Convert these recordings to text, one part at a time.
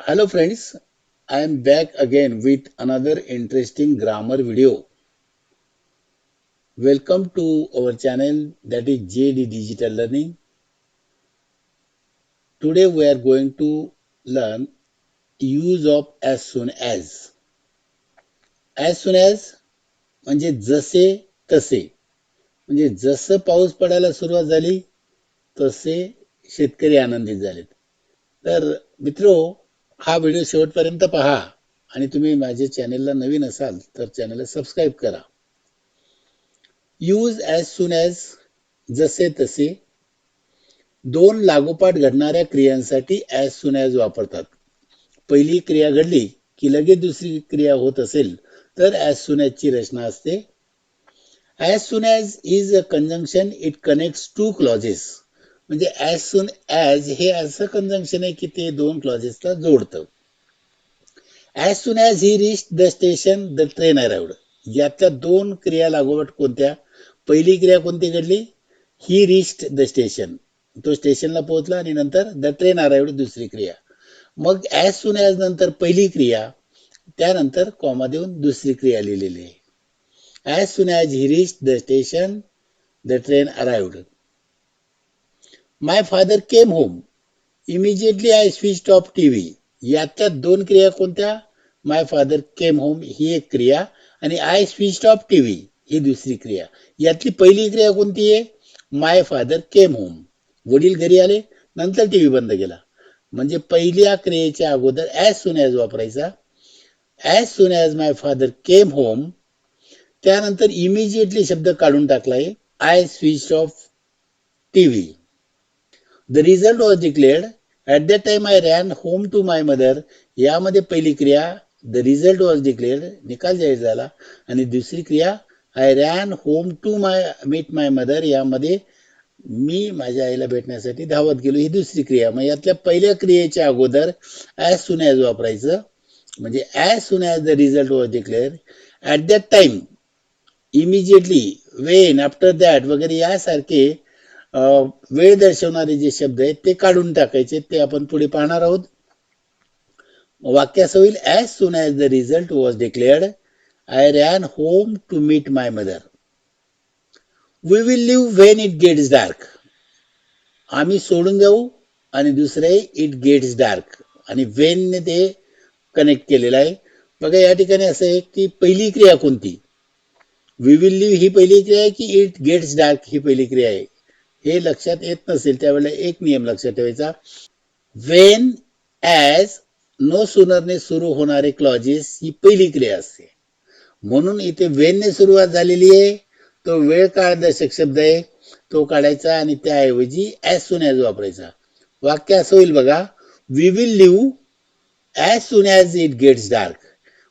Hello friends, I am back again with another interesting grammar video. Welcome to our channel that is JD Digital Learning. Today we are going to learn use of as soon as. As soon as म्हणजे जसे तसे. म्हणजे जसं पाऊस पडायला सुरुवात झाली तसे शेतकरी आनंदित झालेत. तर मित्रो हा व्हिडिओ शेवटपर्यंत पहा आणि तुम्ही माझ्या चॅनेलला नवीन असाल तर चॅनेलला सबस्क्राईब करा. यूज ॲज सून ॲज जसे तसे दोन लागोपाठ घडणाऱ्या क्रियांसाठी ॲज सून ॲज वापरतात. पहिली क्रिया घडली की लगेच दुसरी क्रिया होत असेल तर ॲज सून ॲजची रचना असते. As soon as is a conjunction it connects two clauses. म्हणजे ॲज सून ॲज हे असं कंजंक्शन आहे की ते दोन क्लॉजेसला जोडतं. As soon as he reach the station the train arrived. यातल्या दोन क्रिया लागोपाठ कोणत्या? पहिली क्रिया कोणती घडली? He reached the station. तो स्टेशनला पोहोचला आणि नंतर द ट्रेन अराइव्हड दुसरी क्रिया. मग ॲज सून ॲज नंतर पहिली क्रिया, त्यानंतर कॉमा देऊन दुसरी क्रिया लिहिलेली आहे. As soon as he reached the station the train arrived. My father came home. Immediately I switched off TV. यातल्या दोन क्रिया कोणत्या? माय फादर केम होम ही एक क्रिया आणि आय स्विच्ड ऑफ टीव्ही ही दुसरी क्रिया. यातली पहिली क्रिया कोणती आहे? माय फादर केम होम. वडील घरी आले, नंतर टीव्ही बंद केला. म्हणजे पहिल्या क्रियेच्या अगोदर ॲज सून ॲज वापरायचा. As soon as my father came home, त्यानंतर इमिजिएटली शब्द काढून टाकलाय. I switched off TV. The result was declared. At that time I ran home to my mother. यामध्ये पहिली क्रिया द रिझल्ट वॉज डिक्लेअर्ड, निकाल जाहीर झाला, आणि दुसरी क्रिया I ran home to meet my mother. यामध्ये मी माझ्या आईला भेटण्यासाठी धावत गेलो ही दुसरी क्रिया. मग यातल्या पहिल्या क्रियेच्या अगोदर ॲज सून ॲज वापरायचं. म्हणजे as soon as the result was declare, at that time, immediately, Wien, after that वगैरे यासारखे वेळ दर्शवणारे जे शब्द आहेत ते काढून टाकायचे. ते आपण पुढे पाहणार आहोत. वाक्य असं होईल, as soon as the result was declared I ran home to meet my mother. We will leave when it gets dark. आम्ही सोडून जाऊ. आणि दुसरे इट गेट्स डार्क, आणि वेनने ते कनेक्ट केलेलं आहे. बघा या ठिकाणी असं आहे की पहिली क्रिया कोणती? वी विल लिव्ह ही पहिली क्रिया आहे की इट गेट्स डार्क ही पहिली क्रिया आहे? हे लक्षात येत नसेल त्यावेळेला एक नियम लक्षात ठेवायचा. वेन ॲज नो सुनरने सुरू होणारे क्लॉजेस ही पहिली क्रिया असते. म्हणून इथे वेनने सुरुवात झालेली आहे, तो वेळ काळदर्शक शब्द आहे, तो काढायचा आणि त्याऐवजी ॲज सून ॲज वापरायचा. वाक्य असं होईल बघा, we will leave as soon as it gets dark.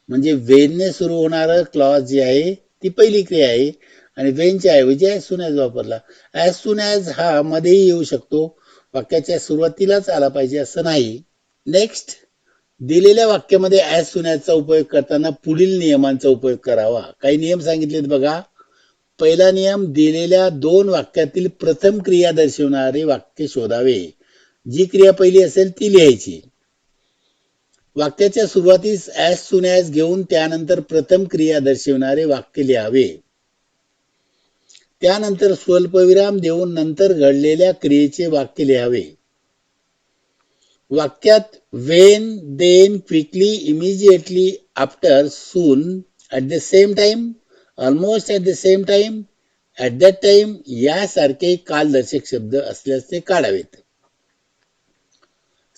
म्हणजे वेनने सुरू होणारं क्लॉज जे आहे ती पहिली क्रिया आहे आणि वेनच्या ऐवजी ॲज सून ॲज वापरला. ॲज सून ॲज हा मध्येही येऊ शकतो, वाक्याच्या सुरुवातीलाच आला पाहिजे असं नाही. नेक्स्ट, दिलेल्या वाक्यामध्ये ॲज सून ॲजचा उपयोग करताना पुढील नियमांचा उपयोग करावा. काही नियम सांगितलेत बघा. पहिला नियम, दिलेल्या दोन वाक्यातील प्रथम क्रिया दर्शवणारे वाक्य शोधावे. जी क्रिया पहिली असेल ती लिहायची. वाक्याच्या सुरुवातीस ॲज सून ॲज घेऊन त्यानंतर प्रथम क्रिया दर्शवणारे वाक्य लिहावे. त्यानंतर स्वल्पविराम देऊन नंतर घडलेल्या क्रियेचे वाक्य लिहावे. वाक्यात when, then, quickly, immediately, after, soon, at the same time, almost at the same time, at that time यासारखे कालदर्शक शब्द असल्यास ते काढावेत.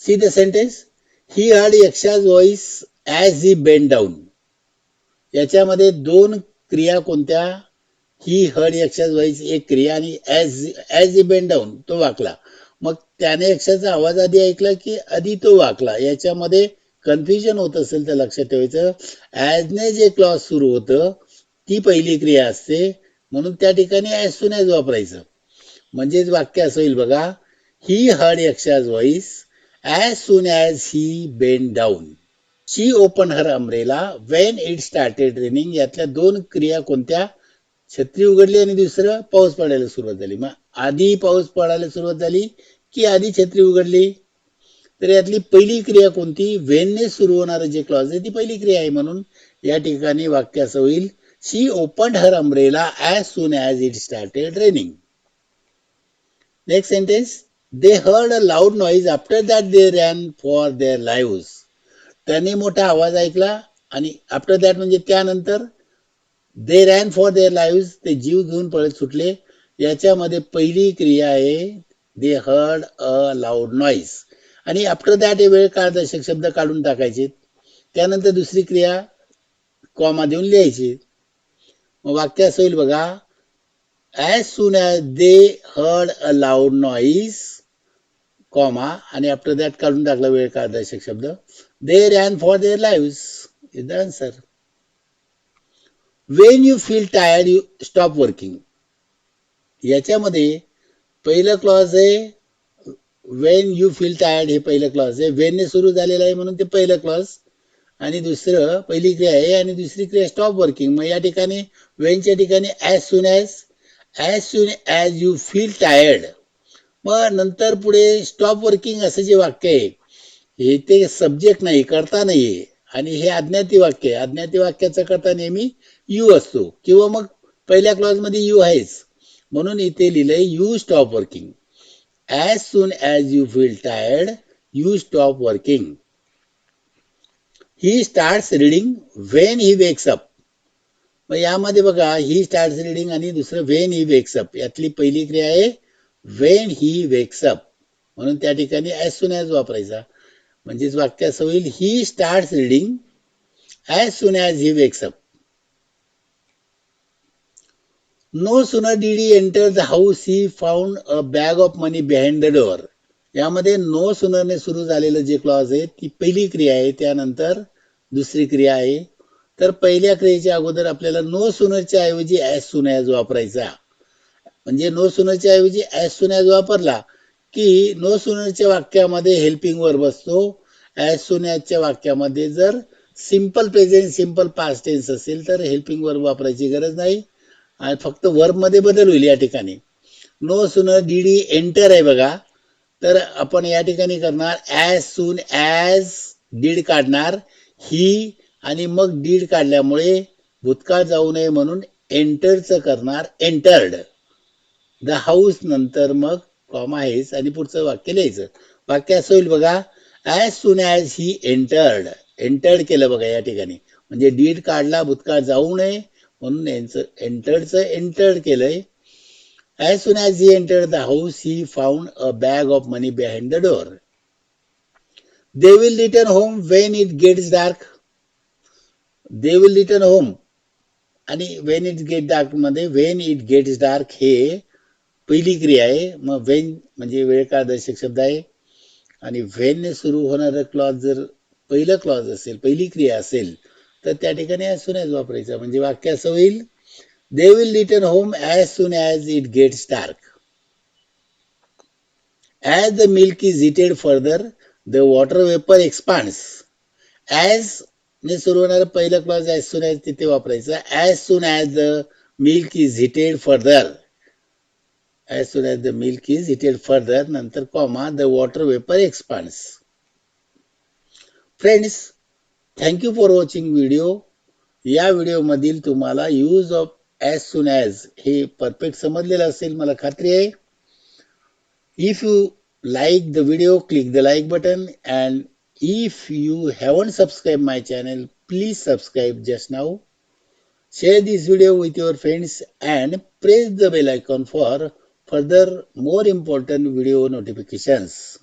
See the sentence. He heard Yaksha's voice as he bend down. याच्यामध्ये दोन क्रिया कोणत्या? ही हर्ड यक्षाज व्हॉइस एक क्रिया आणि ॲज ही बेंड डाऊन तो वाकला. मग त्याने यक्षाचा आवाज आधी ऐकला की आधी तो वाकला? याच्यामध्ये कन्फ्युजन होत असेल तर लक्षात ठेवायचं, ॲजने जे क्लॉज सुरू होतं ती पहिली क्रिया असते, म्हणून त्या ठिकाणी ॲज सून ॲज वापरायचं. म्हणजेच वाक्य असं होईल बघा, ही heard Yaksha's voice as soon as he bend down. She open her umbrella Wien it started raining. यातल्या दोन क्रिया कोणत्या? छत्री उघडली आणि दुसरं पाऊस पडायला सुरुवात झाली. मग आधी पाऊस पडायला सुरुवात झाली की आधी छत्री उघडली? तर यातली पहिली क्रिया कोणती? वेनने सुरू होणारं जे क्लॉज आहे ती पहिली क्रिया आहे. म्हणून या ठिकाणी वाक्य असं होईल, she opened her umbrella as soon as it started raining. Next sentence, they heard a loud noise after that they ran for their lives. त्यांनी मोठा आवाज ऐकला आणि आफ्टर दॅट म्हणजे त्यानंतर they ran for their lives, ते जीव घेऊन पळत सुटले. याच्यामध्ये पहिली क्रिया आहे they heard a loud noise आणि आफ्टर दॅट हे वेळ काळदर्शक शब्द काढून टाकायचे. त्यानंतर दुसरी क्रिया कॉमा देऊन लिहायची. मग वाक्य असं होईल बघा, as soon as they heard a loud noise comma आणि आफ्टर दॅट काढून टाकला वेळ काळदर्शक शब्द, they ran for their lives is the answer. When you feel tired you stop working. याच्यामध्ये पहिलं क्लॉज आहे वेन यू फील टायर्ड, हे पहिलं क्लॉज आहे. वेनने सुरू झालेलं आहे म्हणून ते पहिलं क्लॉज आणि दुसरं पहिली क्रिया आहे आणि दुसरी क्रिया स्टॉप वर्किंग. मग या ठिकाणी वेनच्या ठिकाणी as soon as you feel tired. मग नंतर पुढे स्टॉप वर्किंग असं जे वाक्य आहे हे ते सब्जेक्ट नाही, करता नाहीये आणि हे अज्ञाती वाक्य आहे. अज्ञाती वाक्याचा करता नेहमी यू असतो किंवा मग पहिल्या क्लॉज मध्ये यू आहेच. म्हणून इथे लिहिलंय you stop working. As soon as you feel tired you stop working. He starts reading when he wakes up. मग यामध्ये बघा ही स्टार्ट्स रीडिंग आणि दुसरं व्हेन ही वेक्स अप. यातली पहिली क्रिया आहे व्हेन ही वेक्स अप म्हणून त्या ठिकाणी ॲज सून ॲज वापरायचा. म्हणजेच वाक्य असं होईल, he starts reading as soon as he wakes up. No sooner did he enter the house he found a bag of money behind the door. यामध्ये no सूनरने सुरू झालेलं जे क्लॉज आहे ती पहिली क्रिया आहे. त्यानंतर दुसरी क्रिया आहे. तर पहिल्या क्रियेच्या अगोदर आपल्याला नो सूनरच्या ऐवजी ॲज सून ॲज वापरायचा. म्हणजे नो सूनरच्या ऐवजी ॲज सून ॲज वापरला की नो सूनरच्या वाक्यामध्ये हेल्पिंग वर्ब असतो. ॲज सून ॲजच्या वाक्यामध्ये जर simple present simple past tense असेल तर हेल्पिंग वर्ब वापरायची गरज नाही आणि फक्त वर्ब मध्ये बदल होईल. या ठिकाणी no sooner did he enter आहे बघा, तर आपण या ठिकाणी करणार ॲज सून ॲज डीड काढणार ही आणि मग डीड काढल्यामुळे भूतकाळ जाऊ नये म्हणून एंटरचं करणार एंटर्ड. द हाऊस नंतर मग कॉमा आहेच आणि पुढचं वाक्य लिहायचं. वाक्य असं होईल बघा, as soon as he entered केलं बघा या ठिकाणी. म्हणजे डीड काढला भूतकाळ जाऊ नये म्हणून यांचं एंटर्ड केलंय. As soon as he entered the house he found a bag of money behind the door. They will return home when it gets dark. They will return home आणि वेन इट गेट डार्क मध्ये when it gets dark हे पहिली क्रिया आहे. मग Wien म्हणजे वेळ काळदर्शक शब्द आहे आणि वेनने सुरू होणारा क्लॉज जर पहिलं क्लॉज असेल, पहिली क्रिया असेल तर त्या ठिकाणी ॲज सून ॲज वापरायचं. म्हणजे वाक्य असं होईल, they will return home as soon as it gets dark. As the milk is heated further the water vapour expands. As ने सुरू होणारा पहिला क्लॉज ॲज सून ॲज तिथे वापरायचा. As soon as the milk is heated further, as soon as the milk is heated further, नंतर comma the water vapor expands. Friends, thank you for watching video. या video मधील तुम्हाला use of as soon as हे perfect समजलेलं असेल मला खात्री आहे. If you like the video, click the like button, and if you haven't subscribed my channel, please subscribe just now. Share this video with your friends and press the bell icon for further more important video notifications.